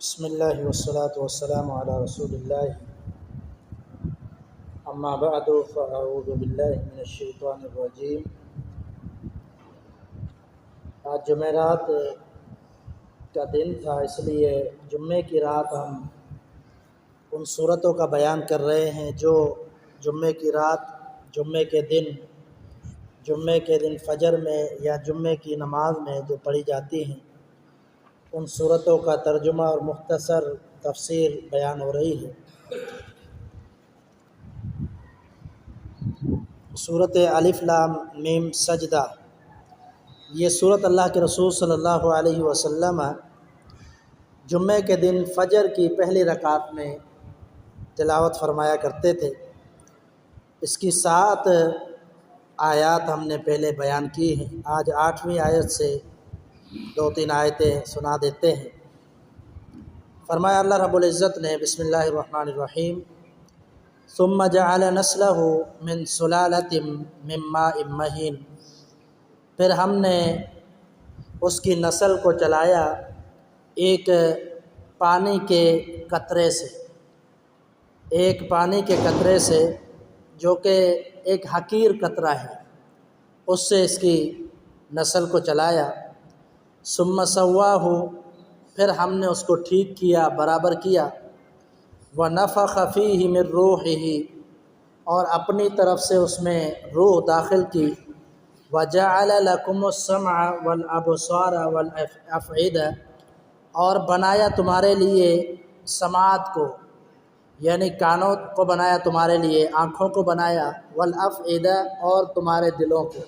بسم اللہ والصلاة والسلام علی رسول اللہ اما بعد فاعوذ باللہ من الشیطان الرجیم۔ آج جمعرات کا دن تھا، اس لیے جمعے کی رات ہم ان صورتوں کا بیان کر رہے ہیں جو جمعے کی رات، جمعے کے دن فجر میں یا جمعے کی نماز میں جو پڑھی جاتی ہیں، ان صورتوں کا ترجمہ اور مختصر تفسیر بیان ہو رہی ہے۔ سورۃ الف لام میم سجدہ، یہ سورت اللہ کے رسول صلی اللہ علیہ وسلم جمعے کے دن فجر کی پہلی رکعت میں تلاوت فرمایا کرتے تھے۔ اس کی 7 آیات ہم نے پہلے بیان کی ہیں، آج 8ویں آیت سے 2-3 آیتیں سنا دیتے ہیں۔ فرمایا اللہ رب العزت نے، بسم اللہ الرحمن الرحیم، ثم جعل نسلہ من سلالۃ من ماء مہین، پھر ہم نے اس کی نسل کو چلایا ایک پانی کے قطرے سے، ایک پانی کے قطرے سے جو کہ ایک حقیر قطرہ ہے، اس سے اس کی نسل کو چلایا۔ ثم سواہ، پھر ہم نے اس کو ٹھیک کیا، برابر کیا۔ ونفخ فیہ من روحہ، اور اپنی طرف سے اس میں روح داخل کی۔ وجعل لکم السمع والابصار والافئدہ، اور بنایا تمہارے لیے سماعت کو، یعنی کانوں کو بنایا تمہارے لیے، آنکھوں کو بنایا، والافئدہ، اور تمہارے دلوں کو۔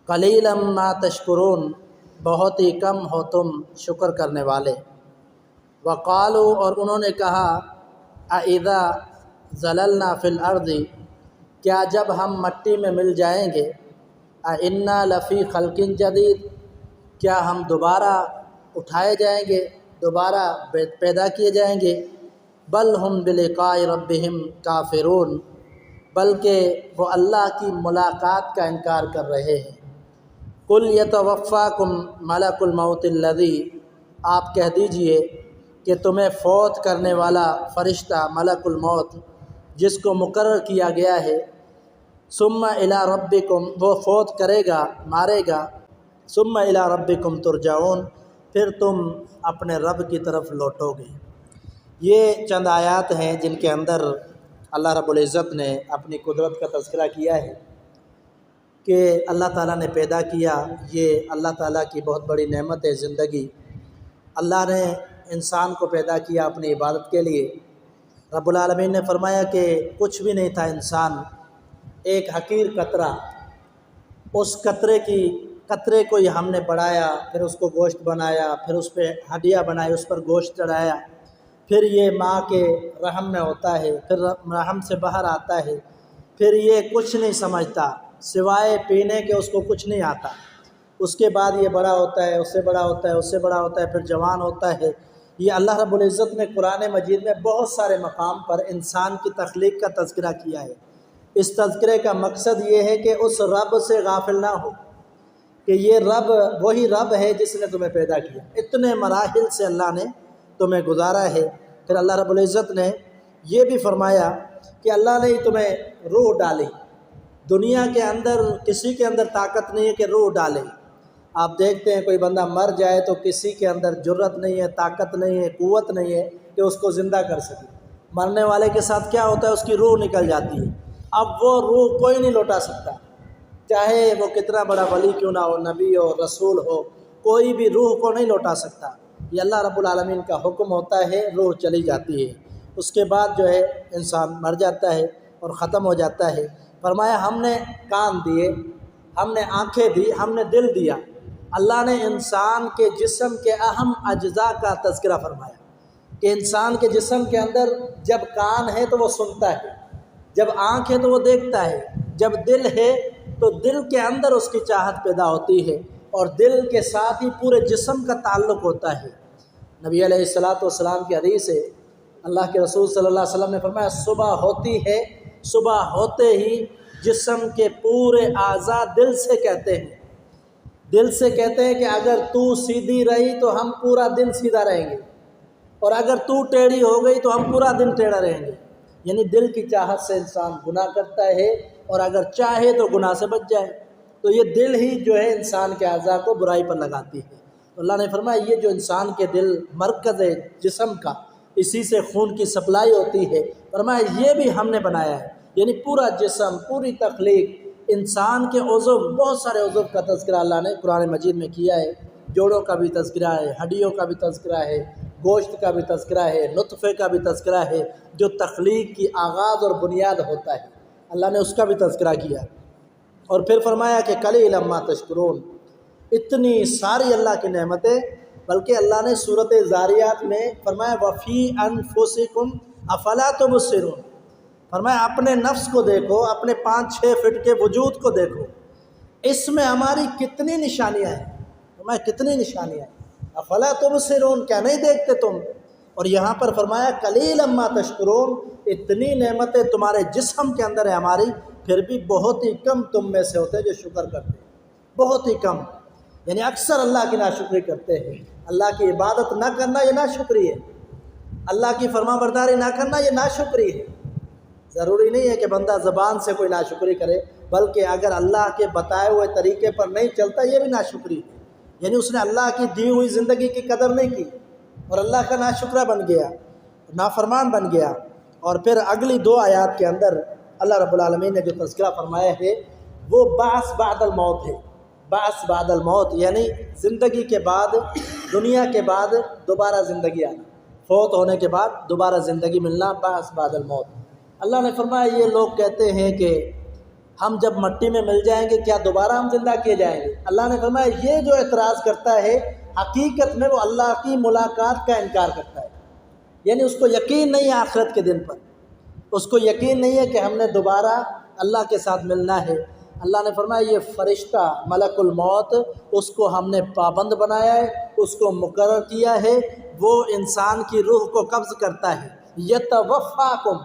قلیلا ما تشکرون، بہت ہی کم ہو تم شکر کرنے والے۔ وقالوا، اور انہوں نے کہا، اذا ضللنا فی الارض، کیا جب ہم مٹی میں مل جائیں گے، انا لفی خلق جدید، کیا ہم دوبارہ اٹھائے جائیں گے، دوبارہ پیدا کیے جائیں گے۔ بل ہم بلقاء ربہم کافرون، بلکہ وہ اللہ کی ملاقات کا انکار کر رہے ہیں۔ قل یتوفاکم ملک الموت الذی، آپ کہہ دیجئے کہ تمہیں فوت کرنے والا فرشتہ ملک الموت جس کو مقرر کیا گیا ہے، ثم الی ربکم، وہ فوت کرے گا، مارے گا، ثم الی ربکم ترجعون، پھر تم اپنے رب کی طرف لوٹو گے۔ یہ چند آیات ہیں جن کے اندر اللہ رب العزت نے اپنی قدرت کا تذکرہ کیا ہے کہ اللہ تعالیٰ نے پیدا کیا، یہ اللہ تعالیٰ کی بہت بڑی نعمت ہے زندگی۔ اللہ نے انسان کو پیدا کیا اپنی عبادت کے لیے۔ رب العالمین نے فرمایا کہ کچھ بھی نہیں تھا انسان، ایک حقیر قطرہ، اس قطرے کو ہی ہم نے بڑھایا، پھر اس کو گوشت بنایا، پھر اس پہ ہڈیاں بنائی، اس پر گوشت چڑھایا، پھر یہ ماں کے رحم میں ہوتا ہے، پھر رحم سے باہر آتا ہے، پھر یہ کچھ نہیں سمجھتا سوائے پینے کے، اس کو کچھ نہیں آتا۔ اس کے بعد یہ بڑا ہوتا ہے، اس سے بڑا ہوتا ہے، اس سے بڑا ہوتا ہے، پھر جوان ہوتا ہے۔ یہ اللہ رب العزت نے قرآن مجید میں بہت سارے مقام پر انسان کی تخلیق کا تذکرہ کیا ہے۔ اس تذکرے کا مقصد یہ ہے کہ اس رب سے غافل نہ ہو کہ یہ رب وہی رب ہے جس نے تمہیں پیدا کیا، اتنے مراحل سے اللہ نے تمہیں گزارا ہے۔ پھر اللہ رب العزت نے یہ بھی فرمایا کہ اللہ نے تمہیں روح ڈالی، دنیا کے اندر کسی کے اندر طاقت نہیں ہے کہ روح ڈالے۔ آپ دیکھتے ہیں کوئی بندہ مر جائے تو کسی کے اندر جرت نہیں ہے، طاقت نہیں ہے، قوت نہیں ہے کہ اس کو زندہ کر سکے۔ مرنے والے کے ساتھ کیا ہوتا ہے، اس کی روح نکل جاتی ہے۔ اب وہ روح کوئی نہیں لوٹا سکتا، چاہے وہ کتنا بڑا ولی کیوں نہ ہو، نبی ہو، رسول ہو، کوئی بھی روح کو نہیں لوٹا سکتا۔ یہ اللہ رب العالمین کا حکم ہوتا ہے، روح چلی جاتی ہے، اس کے بعد جو ہے انسان مر جاتا ہے اور ختم ہو جاتا ہے۔ فرمایا ہم نے کان دیے، ہم نے آنکھیں دی، ہم نے دل دیا۔ اللہ نے انسان کے جسم کے اہم اجزاء کا تذکرہ فرمایا کہ انسان کے جسم کے اندر جب کان ہے تو وہ سنتا ہے، جب آنکھ ہے تو وہ دیکھتا ہے، جب دل ہے تو دل کے اندر اس کی چاہت پیدا ہوتی ہے، اور دل کے ساتھ ہی پورے جسم کا تعلق ہوتا ہے۔ نبی علیہ السلام کی حدیث ہے، اللہ کے رسول صلی اللہ علیہ وسلم نے فرمایا صبح ہوتی ہے، صبح ہوتے ہی جسم کے پورے اعضاء دل سے کہتے ہیں کہ اگر تو سیدھی رہی تو ہم پورا دن سیدھا رہیں گے، اور اگر تو ٹیڑھی ہو گئی تو ہم پورا دن ٹیڑھا رہیں گے۔ یعنی دل کی چاہت سے انسان گناہ کرتا ہے، اور اگر چاہے تو گناہ سے بچ جائے۔ تو یہ دل ہی جو ہے انسان کے اعضاء کو برائی پر لگاتی ہے۔ تو اللہ نے فرمایا یہ جو انسان کے دل مرکز ہے جسم کا، اسی سے خون کی سپلائی ہوتی ہے، فرمایا یہ بھی ہم نے بنایا ہے۔ یعنی پورا جسم، پوری تخلیق، انسان کے عضو، بہت سارے عضو کا تذکرہ اللہ نے قرآن مجید میں کیا ہے۔ جوڑوں کا بھی تذکرہ ہے، ہڈیوں کا بھی تذکرہ ہے، گوشت کا بھی تذکرہ ہے، نطفے کا بھی تذکرہ ہے، جو تخلیق کی آغاز اور بنیاد ہوتا ہے، اللہ نے اس کا بھی تذکرہ کیا۔ اور پھر فرمایا کہ قلیلا ما تشکرون، اتنی ساری اللہ کی نعمتیں، بلکہ اللہ نے سورۃ زاریات میں فرمایا وفی انفسکم افلا تبصرون، فرمایا اپنے نفس کو دیکھو، اپنے 5-6 فٹ کے وجود کو دیکھو، اس میں ہماری کتنی نشانیاں ہیں، فرمایا کتنی نشانیاں ہیں، افلا تبصرون، کیا نہیں دیکھتے تم؟ اور یہاں پر فرمایا قلیلا ما تشکرون، اتنی نعمتیں تمہارے جسم کے اندر ہے ہماری، پھر بھی بہت ہی کم تم میں سے ہوتے ہیں جو شکر کرتے ہیں، بہت ہی کم۔ یعنی اکثر اللہ کی ناشکری کرتے ہیں۔ اللہ کی عبادت نہ کرنا یہ ناشکری ہے، اللہ کی فرما برداری نہ کرنا یہ ناشکری ہے۔ ضروری نہیں ہے کہ بندہ زبان سے کوئی ناشکری کرے، بلکہ اگر اللہ کے بتائے ہوئے طریقے پر نہیں چلتا یہ بھی ناشکری ہے۔ یعنی اس نے اللہ کی دی ہوئی زندگی کی قدر نہیں کی اور اللہ کا ناشکرہ بن گیا، نافرمان بن گیا۔ اور پھر اگلی 2 آیات کے اندر اللہ رب العالمین نے جو تذکرہ فرمایا ہے وہ بعث بعد الموت ہے۔ بعث بعد الموت یعنی زندگی کے بعد، دنیا کے بعد دوبارہ زندگی آنا، فوت ہونے کے بعد دوبارہ زندگی ملنا، بعث بعد الموت۔ اللہ نے فرمایا یہ لوگ کہتے ہیں کہ ہم جب مٹی میں مل جائیں گے کیا دوبارہ ہم زندہ کیے جائیں گے؟ اللہ نے فرمایا یہ جو اعتراض کرتا ہے حقیقت میں وہ اللہ کی ملاقات کا انکار کرتا ہے۔ یعنی اس کو یقین نہیں ہے آخرت کے دن پر، اس کو یقین نہیں ہے کہ ہم نے دوبارہ اللہ کے ساتھ ملنا ہے۔ اللہ نے فرمایا یہ فرشتہ ملک الموت، اس کو ہم نے پابند بنایا ہے، اس کو مقرر کیا ہے، وہ انسان کی روح کو قبض کرتا ہے۔ یتوفاکم،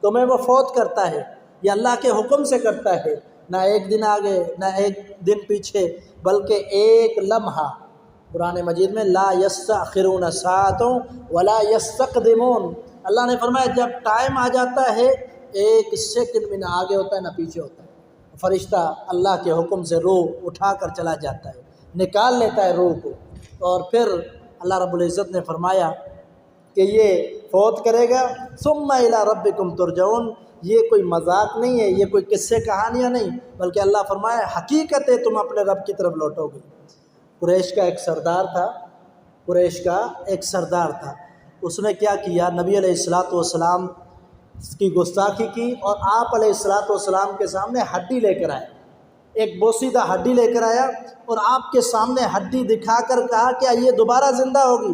تمہیں وہ فوت کرتا ہے، یہ اللہ کے حکم سے کرتا ہے، نہ ایک دن آگے نہ ایک دن پیچھے، بلکہ ایک لمحہ۔ قرآن مجید میں لا یستأخرون ساعۃ ولا یستقدمون، اللہ نے فرمایا جب ٹائم آ جاتا ہے ایک سیکنڈ بھی نہ آگے ہوتا ہے نہ پیچھے ہوتا ہے۔ فرشتہ اللہ کے حکم سے روح اٹھا کر چلا جاتا ہے، نکال لیتا ہے روح کو۔ اور پھر اللہ رب العزت نے فرمایا کہ یہ فوت کرے گا، ثم الی ربکم ترجعون، یہ کوئی مذاق نہیں ہے، یہ کوئی قصے کہانیاں نہیں، بلکہ اللہ فرمایا حقیقت ہے تم اپنے رب کی طرف لوٹو گے۔ قریش کا ایک سردار تھا، قریش کا ایک سردار تھا، اس نے کیا کیا، نبی علیہ السلام کی گستاخی کی، اور آپ علیہ السلام کے سامنے ہڈی لے کر آیا، ایک بوسیدہ ہڈی لے کر آیا، اور آپ کے سامنے ہڈی دکھا کر کہا کہ یہ دوبارہ زندہ ہوگی۔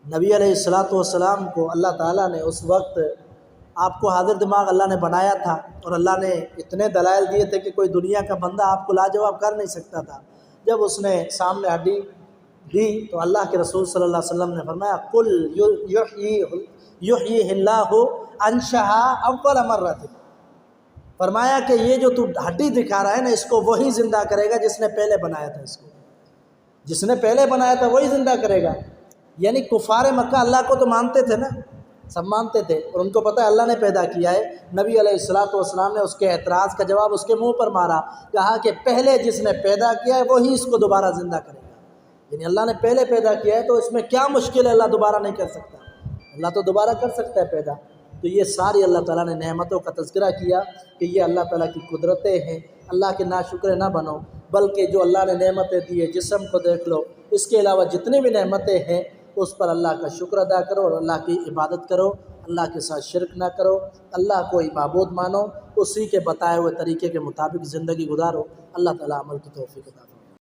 نبی علیہ السلام کو اللہ تعالیٰ نے اس وقت، آپ کو حاضر دماغ اللہ نے بنایا تھا، اور اللہ نے اتنے دلائل دیے تھے کہ کوئی دنیا کا بندہ آپ کو لاجواب کر نہیں سکتا تھا۔ جب اس نے سامنے ہڈی دی تو اللہ کے رسول صلی اللہ علیہ وسلم نے فرمایا قل یحییہ اللہ انشأھا اول مرۃ، فرمایا کہ یہ جو تو ہڈی دکھا رہا ہے نا اس کو وہی زندہ کرے گا جس نے پہلے بنایا تھا، اس کو جس نے پہلے بنایا تھا وہی زندہ کرے گا۔ یعنی کفار مکہ اللہ کو تو مانتے تھے نا، سب مانتے تھے، اور ان کو پتہ ہے اللہ نے پیدا کیا ہے۔ نبی علیہ السلام نے اس کے اعتراض کا جواب اس کے منہ پر مارا، کہا کہ پہلے جس نے پیدا کیا ہے وہی اس کو دوبارہ زندہ کرے گا۔ یعنی اللہ نے پہلے پیدا کیا ہے تو اس میں کیا مشکل ہے، اللہ دوبارہ نہیں کر سکتا؟ اللہ تو دوبارہ کر سکتا ہے پیدا۔ تو یہ ساری اللہ تعالیٰ نے نعمتوں کا تذکرہ کیا کہ یہ اللہ تعالیٰ کی قدرتیں ہیں، اللہ کے ناشکر نہ بنو، بلکہ جو اللہ نے نعمتیں دی ہے، جسم کو دیکھ لو، اس کے علاوہ جتنی بھی نعمتیں ہیں اس پر اللہ کا شکر ادا کرو اور اللہ کی عبادت کرو، اللہ کے ساتھ شرک نہ کرو، اللہ کو ہی معبود مانو، اسی کے بتائے ہوئے طریقے کے مطابق زندگی گزارو۔ اللہ تعالیٰ عمل کی توفیق عطا فرمائے۔